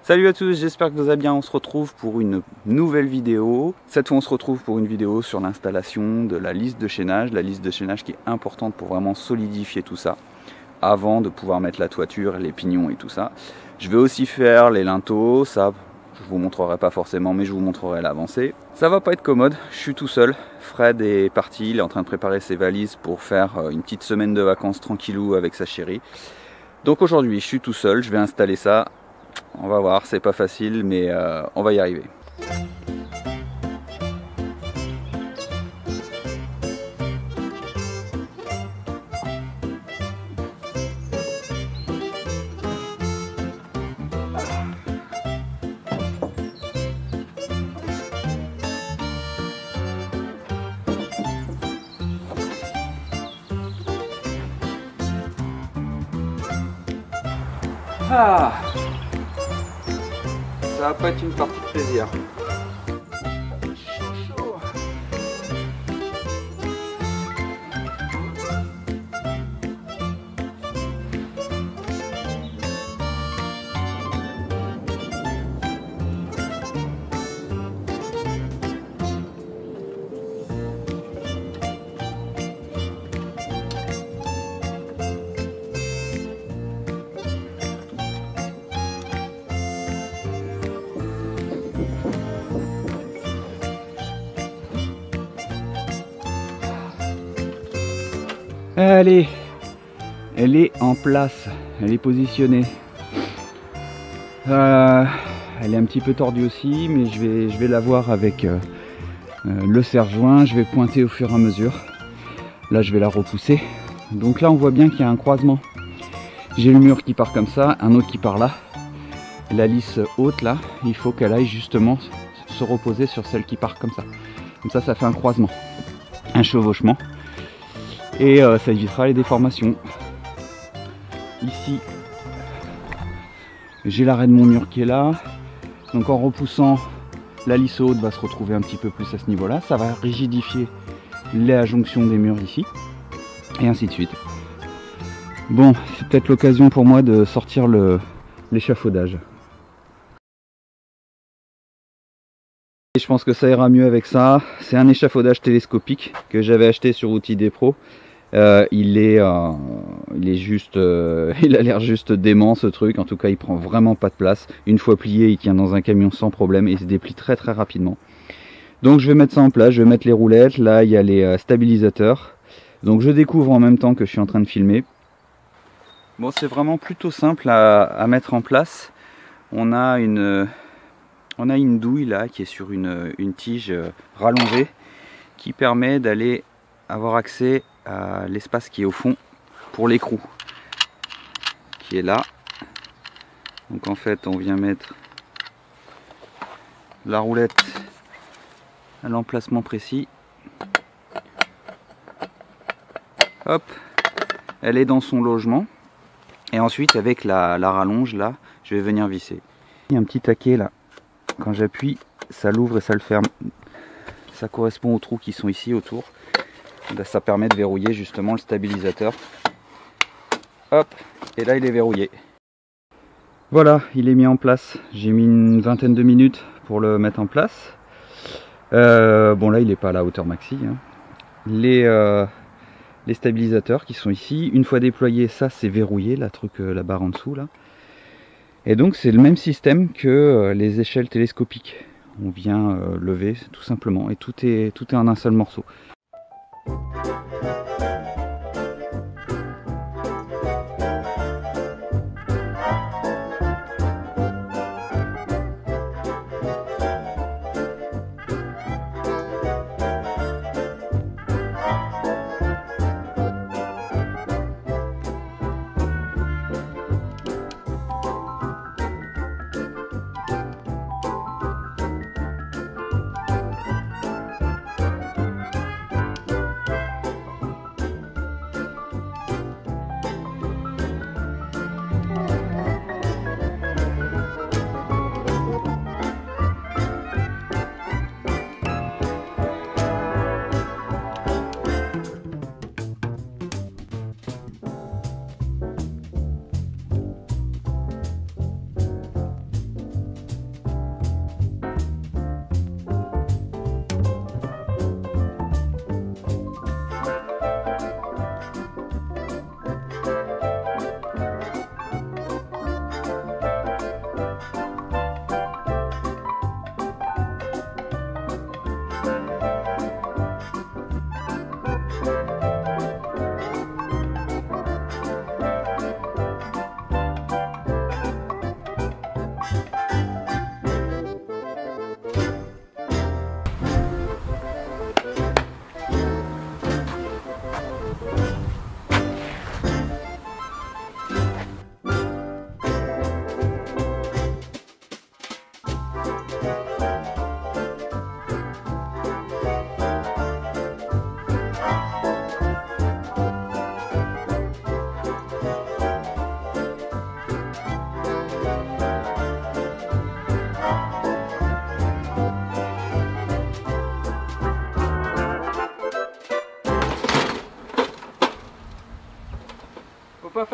Salut à tous, j'espère que vous allez bien. On se retrouve pour une nouvelle vidéo. Cette fois on se retrouve pour une vidéo sur l'installation de la lisse de chaînage. La lisse de chaînage qui est importante pour vraiment solidifier tout ça avant de pouvoir mettre la toiture, les pignons et tout ça. Je vais aussi faire les linteaux, ça je vous montrerai pas forcément mais je vous montrerai l'avancée. Ça va pas être commode, je suis tout seul. Fred est parti, il est en train de préparer ses valises pour faire une petite semaine de vacances tranquillou avec sa chérie. Donc aujourd'hui je suis tout seul, je vais installer ça. On va voir, c'est pas facile, mais on va y arriver. Ah, ça va pas être une partie de plaisir. Allez, elle est en place, elle est positionnée. Elle est un petit peu tordue aussi, mais je vais la voir avec le serre-joint. Je vais pointer au fur et à mesure. Là, je vais la repousser. Donc là, on voit bien qu'il y a un croisement. J'ai le mur qui part comme ça, un autre qui part là. La lisse haute là, il faut qu'elle aille justement se reposer sur celle qui part comme ça. Comme ça fait un croisement, un chevauchement. Et ça évitera les déformations. Ici, j'ai l'arrêt de mon mur qui est là. Donc en repoussant, la lisse haute va se retrouver un petit peu plus à ce niveau-là. Ça va rigidifier la jonction des murs ici. Et ainsi de suite. Bon, c'est peut-être l'occasion pour moi de sortir l'échafaudage. Et je pense que ça ira mieux avec ça. C'est un échafaudage télescopique que j'avais acheté sur Outils des Pros. Il est juste, il a l'air juste dément ce truc. En tout cas, il prend vraiment pas de place. Une fois plié, il tient dans un camion sans problème et il se déplie très rapidement. Donc, je vais mettre ça en place. Je vais mettre les roulettes. Là, il y a les stabilisateurs. Donc, je découvre en même temps que je suis en train de filmer. Bon, c'est vraiment plutôt simple à mettre en place. On a une douille là qui est sur une tige rallongée qui permet d'aller avoir accès à l'espace qui est au fond pour l'écrou qui est là. Donc en fait on vient mettre la roulette à l'emplacement précis. Hop, elle est dans son logement et ensuite avec la rallonge là je vais venir visser. Il y a un petit taquet là, quand j'appuie ça l'ouvre et ça le ferme. Ça correspond aux trous qui sont ici autour. Là, ça permet de verrouiller justement le stabilisateur. Hop, et là il est verrouillé. Voilà, il est mis en place. J'ai mis une vingtaine de minutes pour le mettre en place. Bon là il n'est pas à la hauteur maxi. Hein. Les stabilisateurs qui sont ici, une fois déployés, ça c'est verrouillé, la barre en dessous là. Et donc c'est le même système que les échelles télescopiques. On vient lever tout simplement et tout est en un seul morceau.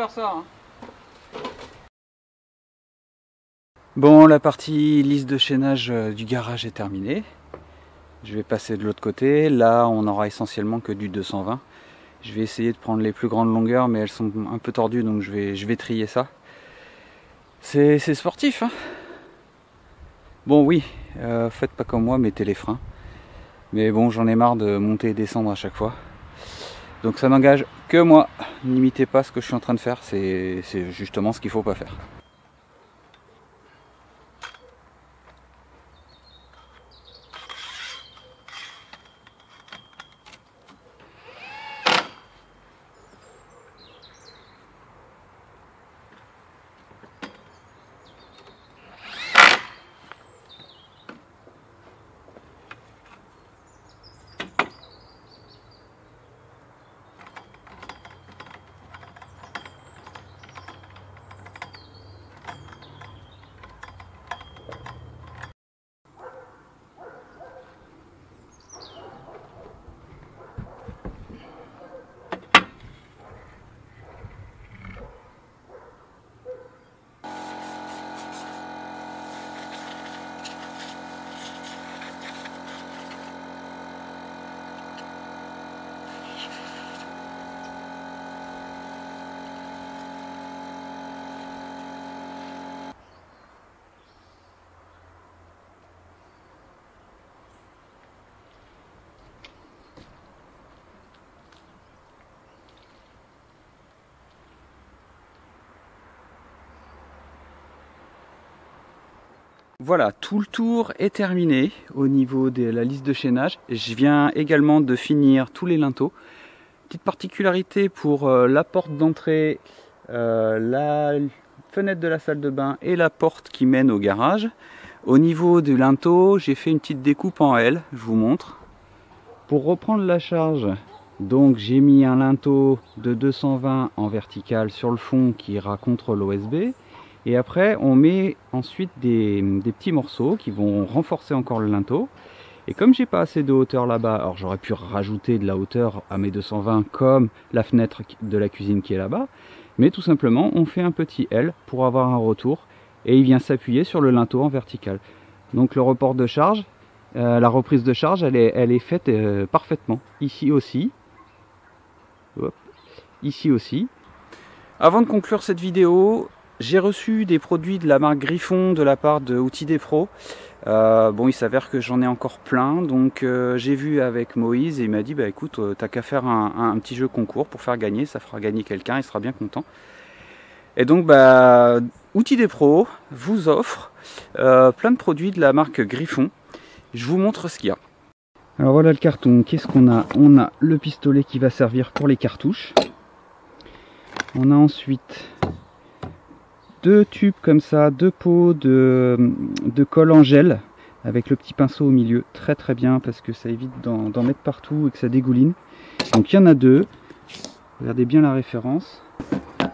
faire ça. Hein. Bon, la partie lisse de chaînage du garage est terminée. Je vais passer de l'autre côté. Là, on aura essentiellement que du 220. Je vais essayer de prendre les plus grandes longueurs, mais elles sont un peu tordues, donc je vais trier ça. C'est sportif, hein. Bon, oui, faites pas comme moi, mettez les freins. Mais bon, j'en ai marre de monter et descendre à chaque fois. Donc ça n'engage que moi. N'imitez pas ce que je suis en train de faire, c'est justement ce qu'il ne faut pas faire. Voilà, tout le tour est terminé au niveau de la lisse de chaînage. Je viens également de finir tous les linteaux. Petite particularité pour la porte d'entrée, la fenêtre de la salle de bain et la porte qui mène au garage. Au niveau du linteau, j'ai fait une petite découpe en L, je vous montre. Pour reprendre la charge, donc j'ai mis un linteau de 220 en vertical sur le fond qui ira contre l'OSB. Et après, on met ensuite des petits morceaux qui vont renforcer encore le linteau. Et comme j'ai pas assez de hauteur là-bas, alors j'aurais pu rajouter de la hauteur à mes 220 comme la fenêtre de la cuisine qui est là-bas. Mais tout simplement, on fait un petit L pour avoir un retour. Et il vient s'appuyer sur le linteau en vertical. Donc le report de charge, la reprise de charge, elle est faite parfaitement. Ici aussi. Hop. Ici aussi. Avant de conclure cette vidéo, j'ai reçu des produits de la marque Griffon de la part de Outils des Pros. Bon, il s'avère que j'en ai encore plein, donc j'ai vu avec Moïse et il m'a dit bah écoute, t'as qu'à faire un petit jeu concours pour faire gagner, ça fera gagner quelqu'un, il sera bien content. Et donc bah Outils des Pros vous offre plein de produits de la marque Griffon. Je vous montre ce qu'il y a. Alors voilà le carton, qu'est-ce qu'on a? On a le pistolet qui va servir pour les cartouches. On a ensuite deux tubes comme ça, deux pots de colle en gel avec le petit pinceau au milieu, très très bien parce que ça évite d'en mettre partout et que ça dégouline. Donc il y en a deux, regardez bien la référence.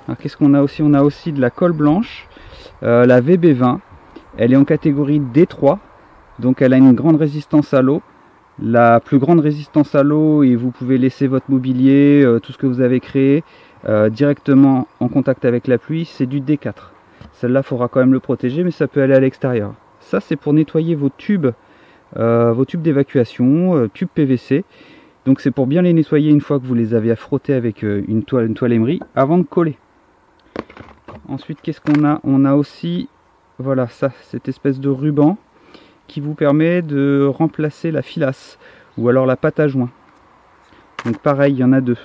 Alors qu'est-ce qu'on a aussi? On a aussi de la colle blanche, la VB20, elle est en catégorie D3, donc elle a une grande résistance à l'eau, la plus grande résistance à l'eau, et vous pouvez laisser votre mobilier, tout ce que vous avez créé directement en contact avec la pluie, c'est du D4. Celle-là, il faudra quand même le protéger, mais ça peut aller à l'extérieur. Ça, c'est pour nettoyer vos tubes d'évacuation, tubes PVC. Donc c'est pour bien les nettoyer une fois que vous les avez à frotter avec une toile émerie avant de coller. Ensuite, qu'est-ce qu'on a? On a aussi, voilà, ça, cette espèce de ruban qui vous permet de remplacer la filasse ou alors la pâte à joint. Donc pareil, il y en a deux.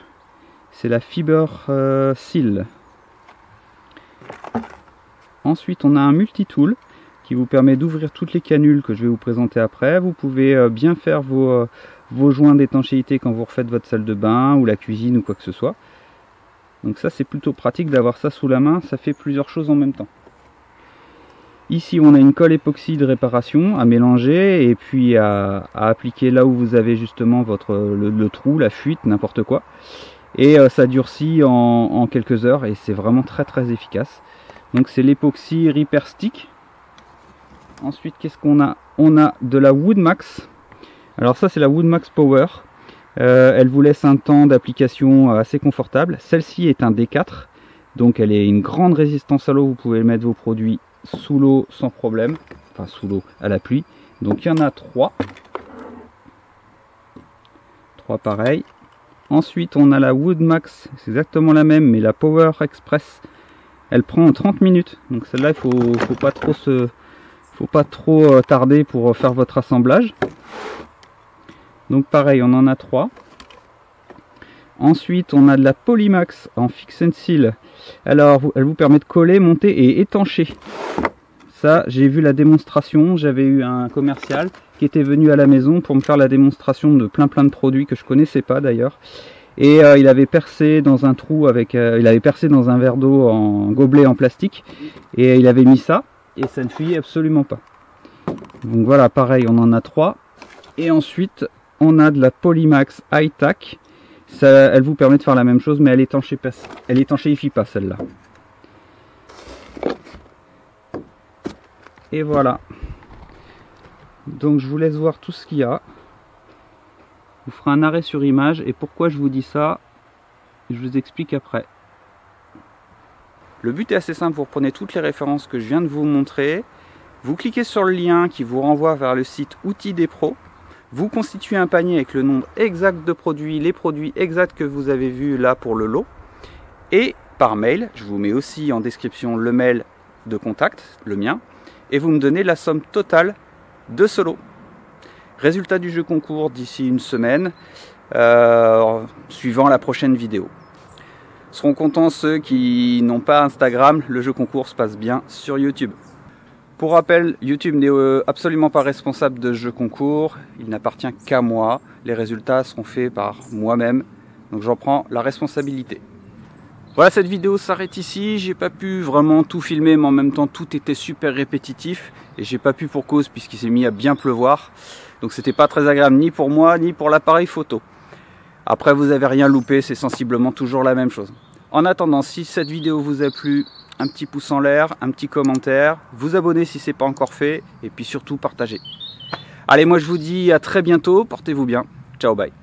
C'est la Fiber Seal. Ensuite, on a un multitool qui vous permet d'ouvrir toutes les canules que je vais vous présenter après. Vous pouvez bien faire vos joints d'étanchéité quand vous refaites votre salle de bain ou la cuisine ou quoi que ce soit. Donc ça, c'est plutôt pratique d'avoir ça sous la main. Ça fait plusieurs choses en même temps. Ici, on a une colle époxy de réparation à mélanger et puis à appliquer là où vous avez justement le trou, la fuite, n'importe quoi. Et ça durcit en quelques heures et c'est vraiment très très efficace. Donc c'est l'époxy Repair Stick. Ensuite, qu'est-ce qu'on a? On a de la Woodmax. Alors ça, c'est la Woodmax Power. Elle vous laisse un temps d'application assez confortable. Celle-ci est un D4. Donc elle est une grande résistance à l'eau, vous pouvez mettre vos produits sous l'eau sans problème, enfin sous l'eau à la pluie. Donc il y en a 3. 3 pareils. Ensuite on a la Woodmax, c'est exactement la même, mais la Power Express, elle prend 30 minutes. Donc celle-là il faut pas trop tarder pour faire votre assemblage. Donc pareil, on en a 3. Ensuite on a de la Polymax en Fix and Seal. Alors elle vous permet de coller, monter et étancher. Ça, j'ai vu la démonstration, j'avais eu un commercial qui était venu à la maison pour me faire la démonstration de plein de produits que je connaissais pas d'ailleurs. Et il avait percé dans un trou avec, il avait percé dans un verre d'eau en gobelet en plastique et il avait mis ça et ça ne fuyait absolument pas. Donc voilà, pareil, on en a 3. Et ensuite, on a de la Polymax High Tack. Ça, elle vous permet de faire la même chose, mais elle étanchéifie pas celle-là. Et voilà. Donc je vous laisse voir tout ce qu'il y a. Je vous ferai un arrêt sur image. Et pourquoi je vous dis ça, je vous explique après. Le but est assez simple. Vous reprenez toutes les références que je viens de vous montrer. Vous cliquez sur le lien qui vous renvoie vers le site Outils des Pros. Vous constituez un panier avec le nombre exact de produits, les produits exacts que vous avez vus là pour le lot. Et par mail, je vous mets aussi en description le mail de contact, le mien. Et vous me donnez la somme totale de ce lot. Résultat du jeu concours d'ici une semaine, suivant la prochaine vidéo. Seront contents ceux qui n'ont pas Instagram, le jeu concours se passe bien sur YouTube. Pour rappel, YouTube n'est absolument pas responsable de ce jeu concours, il n'appartient qu'à moi. Les résultats seront faits par moi-même, donc j'en prends la responsabilité. Voilà, cette vidéo s'arrête ici. J'ai pas pu vraiment tout filmer, mais en même temps tout était super répétitif et j'ai pas pu pour cause puisqu'il s'est mis à bien pleuvoir. Donc c'était pas très agréable ni pour moi ni pour l'appareil photo. Après, vous avez rien loupé, c'est sensiblement toujours la même chose. En attendant, si cette vidéo vous a plu, un petit pouce en l'air, un petit commentaire, vous abonner si c'est pas encore fait et puis surtout partager. Allez, moi je vous dis à très bientôt, portez-vous bien. Ciao, bye.